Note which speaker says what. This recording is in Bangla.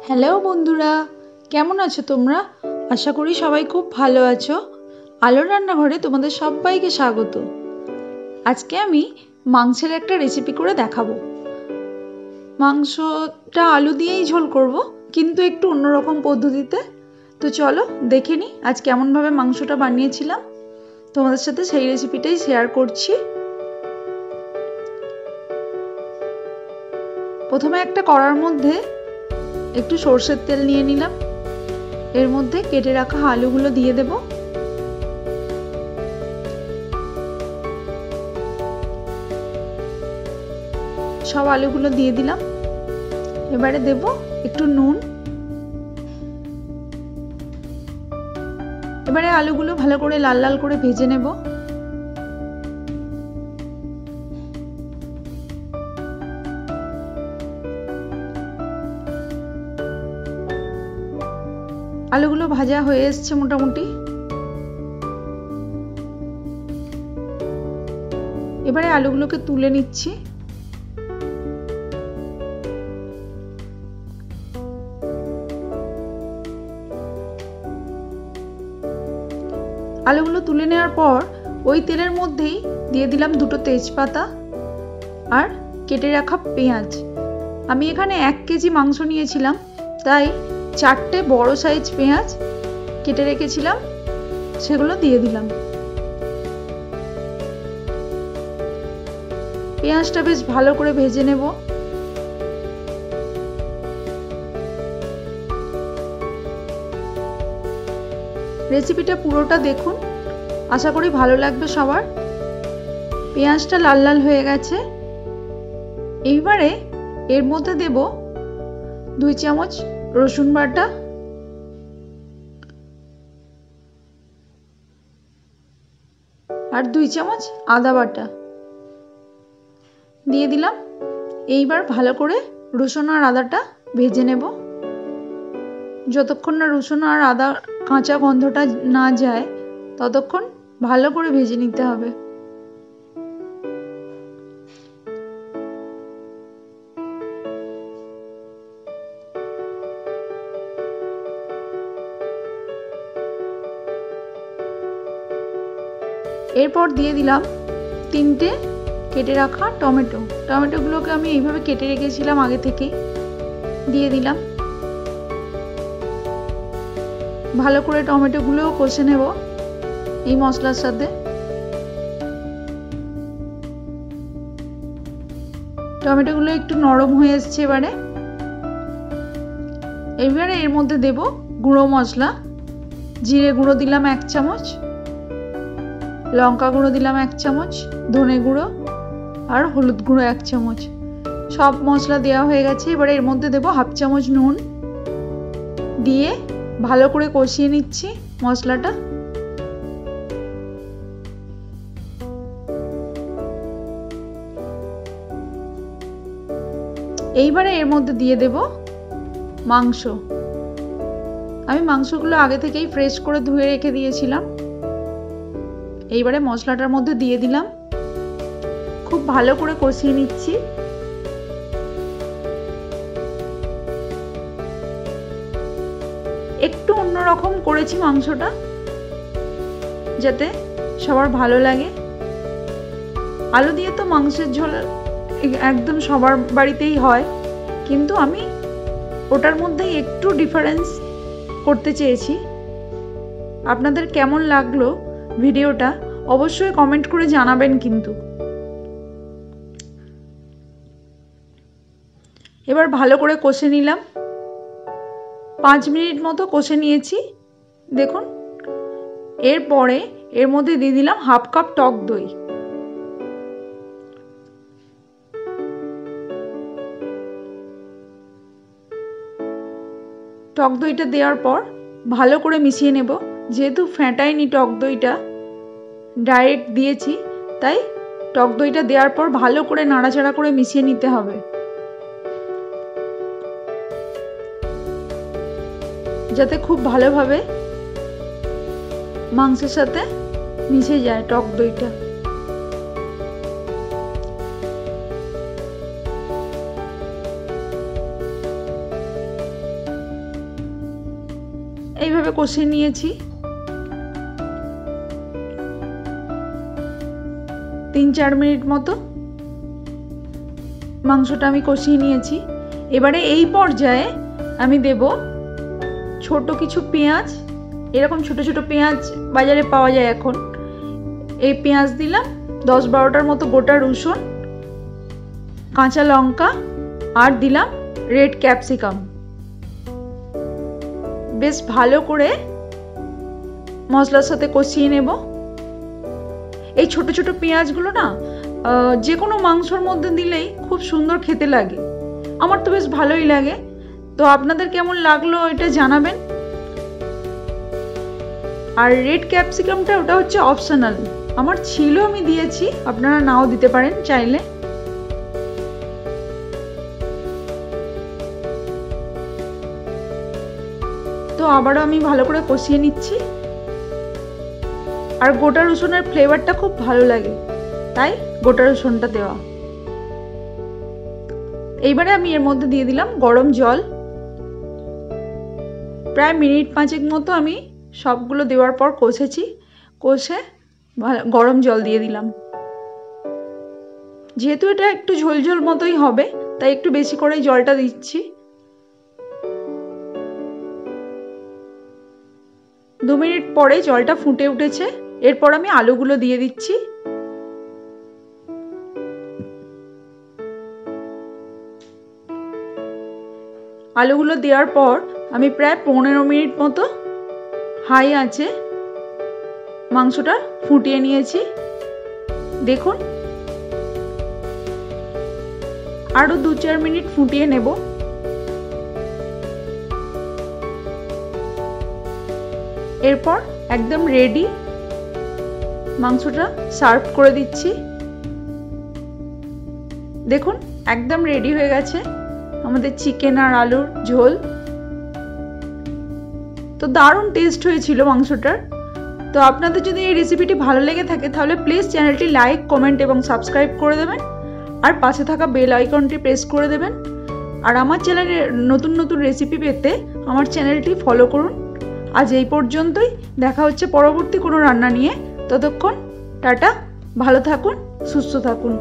Speaker 1: হ্যালো বন্ধুরা, কেমন আছো তোমরা? আশা করি সবাই খুব ভালো আছো। আলোর রান্নাঘরে তোমাদের সবাইকে স্বাগত। আজকে আমি মাংসের একটা রেসিপি করে দেখাবো। মাংসটা আলু দিয়েই ঝোল করব, কিন্তু একটু অন্যরকম পদ্ধতিতে। তো চলো দেখে নিই আজ কেমনভাবে মাংসটা বানিয়েছিলাম। তোমাদের সাথে সেই রেসিপিটাই শেয়ার করছি। প্রথমে একটা কড়ার মধ্যে একটু সরষের তেল নিয়ে নিলাম। এর মধ্যে কেটে রাখা আলুগুলো দিয়ে দেব। সব আলুগুলো দিয়ে দিলাম। এবারে দেব একটু নুন। এবারে আলুগুলো ভালো করে লাল লাল করে ভেজে নেব। আলুগুলো ভাজা হয়ে এসছে মোটামুটি। এবারে আলুগুলোকে তুলে নিচ্ছি। আলুগুলো তুলে নেওয়ার পর ওই তেলের মধ্যেই দিয়ে দিলাম দুটো তেজপাতা আর কেটে রাখা পেঁয়াজ। আমি এখানে 1 কেজি মাংস নিয়েছিলাম, তাই 4টে বড় সাইজ পেঁয়াজ কেটে রেখেছিলাম, সেগুলো দিয়ে দিলাম। পেঁয়াজটা বেশ ভালো করে ভেজে নেব। রেসিপিটা পুরোটা দেখুন, আশা করি ভালো লাগবে সবার। পেঁয়াজটা লাল লাল হয়ে গেছে। এইবারে এর মধ্যে দেব 2 চামচ রসুন বাটা, আর 2 চামচ আদা বাটা দিয়ে দিলাম। এইবার ভালো করে রসুন আর আদাটা ভেজে নেব। যতক্ষণ না রসুন আর আদা কাঁচা গন্ধটা না যায় ততক্ষণ ভালো করে ভেজে নিতে হবে। এরপর দিয়ে দিলাম 3টে কেটে রাখা টমেটো। টমেটোগুলোকে আমি এইভাবে কেটে রেখেছিলাম আগে থেকেই, দিয়ে দিলাম। ভালো করে টমেটোগুলোও কষে নেব এই মশলার সাথে। টমেটোগুলো একটু নরম হয়ে এসছে। এবারে এর মধ্যে দেব গুঁড়ো মশলা। জিরে গুঁড়ো দিলাম 1 চামচ, লঙ্কা গুঁড়ো দিলাম 1 চামচ, ধনে গুঁড়ো আর হলুদ গুঁড়ো 1 চামচ। সব মশলা দেওয়া হয়ে গেছে। এবারে এর মধ্যে দেব 1/2 চামচ নুন, দিয়ে ভালো করে কষিয়ে নিচ্ছি মশলাটা। এইবারে এর মধ্যে দিয়ে দেব মাংস। আমি মাংসগুলো আগে থেকেই ফ্রেশ করে ধুয়ে রেখে দিয়েছিলাম। এইবারে মশলাটার মধ্যে দিয়ে দিলাম। খুব ভালো করে কষিয়ে নিচ্ছি। একটু অন্যরকম করেছি মাংসটা, যাতে সবার ভালো লাগে। আলু দিয়ে তো মাংসের ঝোল একদম সবার বাড়িতেই হয়, কিন্তু আমি ওটার মধ্যে একটু ডিফারেন্স করতে চেয়েছি। আপনাদের কেমন লাগলো ভিডিওটা অবশ্যই কমেন্ট করে জানাবেন কিন্তু। এবার ভালো করে কষে নিলাম। 5 মিনিট মতো কষে নিয়েছি দেখুন। এরপরে এর মধ্যে দিয়ে দিলাম 1/2 কাপ টক দই। টক দইটা দেওয়ার পর ভালো করে মিশিয়ে নেব। যেহেতু ফেটাইনি টক দইটা, ডাইরেক্ট দিয়েছি, তাই টক দইটা দেওয়ার পর ভালো করে নাড়াচাড়া করে মিশিয়ে নিতে হবে, যাতে খুব ভালোভাবে মাংসের সাথে মিশে যায় টক দইটা। এইভাবে কষিয়ে নিয়েছি। 3-4 মিনিট মতো মাংসটা আমি কষিয়ে নিয়েছি। এবারে এই পর্যায়ে আমি দেব ছোট কিছু পেঁয়াজ। এরকম ছোট ছোট পেঁয়াজ বাজারে পাওয়া যায় এখন। এই পেঁয়াজ দিলাম, 10-12টার মতো গোটা রসুন, কাঁচা লঙ্কা আর দিলাম রেড ক্যাপসিকাম। বেশ ভালো করে মশলার সাথে কষিয়ে নেব। এই ছোট ছোট পেঁয়াজগুলো না যে কোনো মাংসর মধ্যে দিলেই খুব সুন্দর খেতে লাগে। আমার তো বেশ ভালোই লাগে। তো আপনাদের কেমন লাগলো এটা জানাবেন। আর রেড ক্যাপসিকামটা ওটা হচ্ছে অপশনাল, আমার ছিল আমি দিয়েছি, আপনারা নাও দিতে পারেন চাইলে। তো আবারও আমি ভালো করে কষিয়ে নিচ্ছি। আর গোটা রসুনের ফ্লেভারটা খুব ভালো লাগে, তাই গোটা রসুনটা দেওয়া। এইবারে আমি এর মধ্যে দিয়ে দিলাম গরম জল। প্রায় মিনিট 5 মতো আমি সবগুলো দেওয়ার পর কষে গরম জল দিয়ে দিলাম। যেহেতু এটা একটু ঝোলঝোল মতোই হবে, তাই একটু বেশি করেই জলটা দিচ্ছি। 2 মিনিট পরে জলটা ফুটে উঠেছে। এরপর আমি আলুগুলো দিয়ে দিচ্ছি। আলুগুলো দেওয়ার পর আমি প্রায় 15 মিনিট মতো হাই আঁচে মাংসটা ফুটিয়ে নিয়েছি। দেখুন, আরো 2-4 মিনিট ফুটিয়ে নেব। এরপর একদম রেডি, মাংসটা সার্ভ করে দিচ্ছি। দেখুন একদম রেডি হয়ে গেছে আমাদের চিকেন আর আলুর ঝোল। তো দারুণ টেস্ট হয়েছিল মাংসটার। তো আপনাদের যদি এই রেসিপিটি ভালো লেগে থাকে তাহলে প্লিজ চ্যানেলটি লাইক, কমেন্ট এবং সাবস্ক্রাইব করে দেবেন। আর পাশে থাকা বেল আইকনটি প্রেস করে দেবেন। আর আমার চ্যানেলের নতুন নতুন রেসিপি পেতে আমার চ্যানেলটি ফলো করুন। আজ এই পর্যন্তই, দেখা হচ্ছে পরবর্তী কোনো রান্না নিয়ে। ততক্ষণ টাটা, ভালো থাকুন, সুস্থ থাকুন।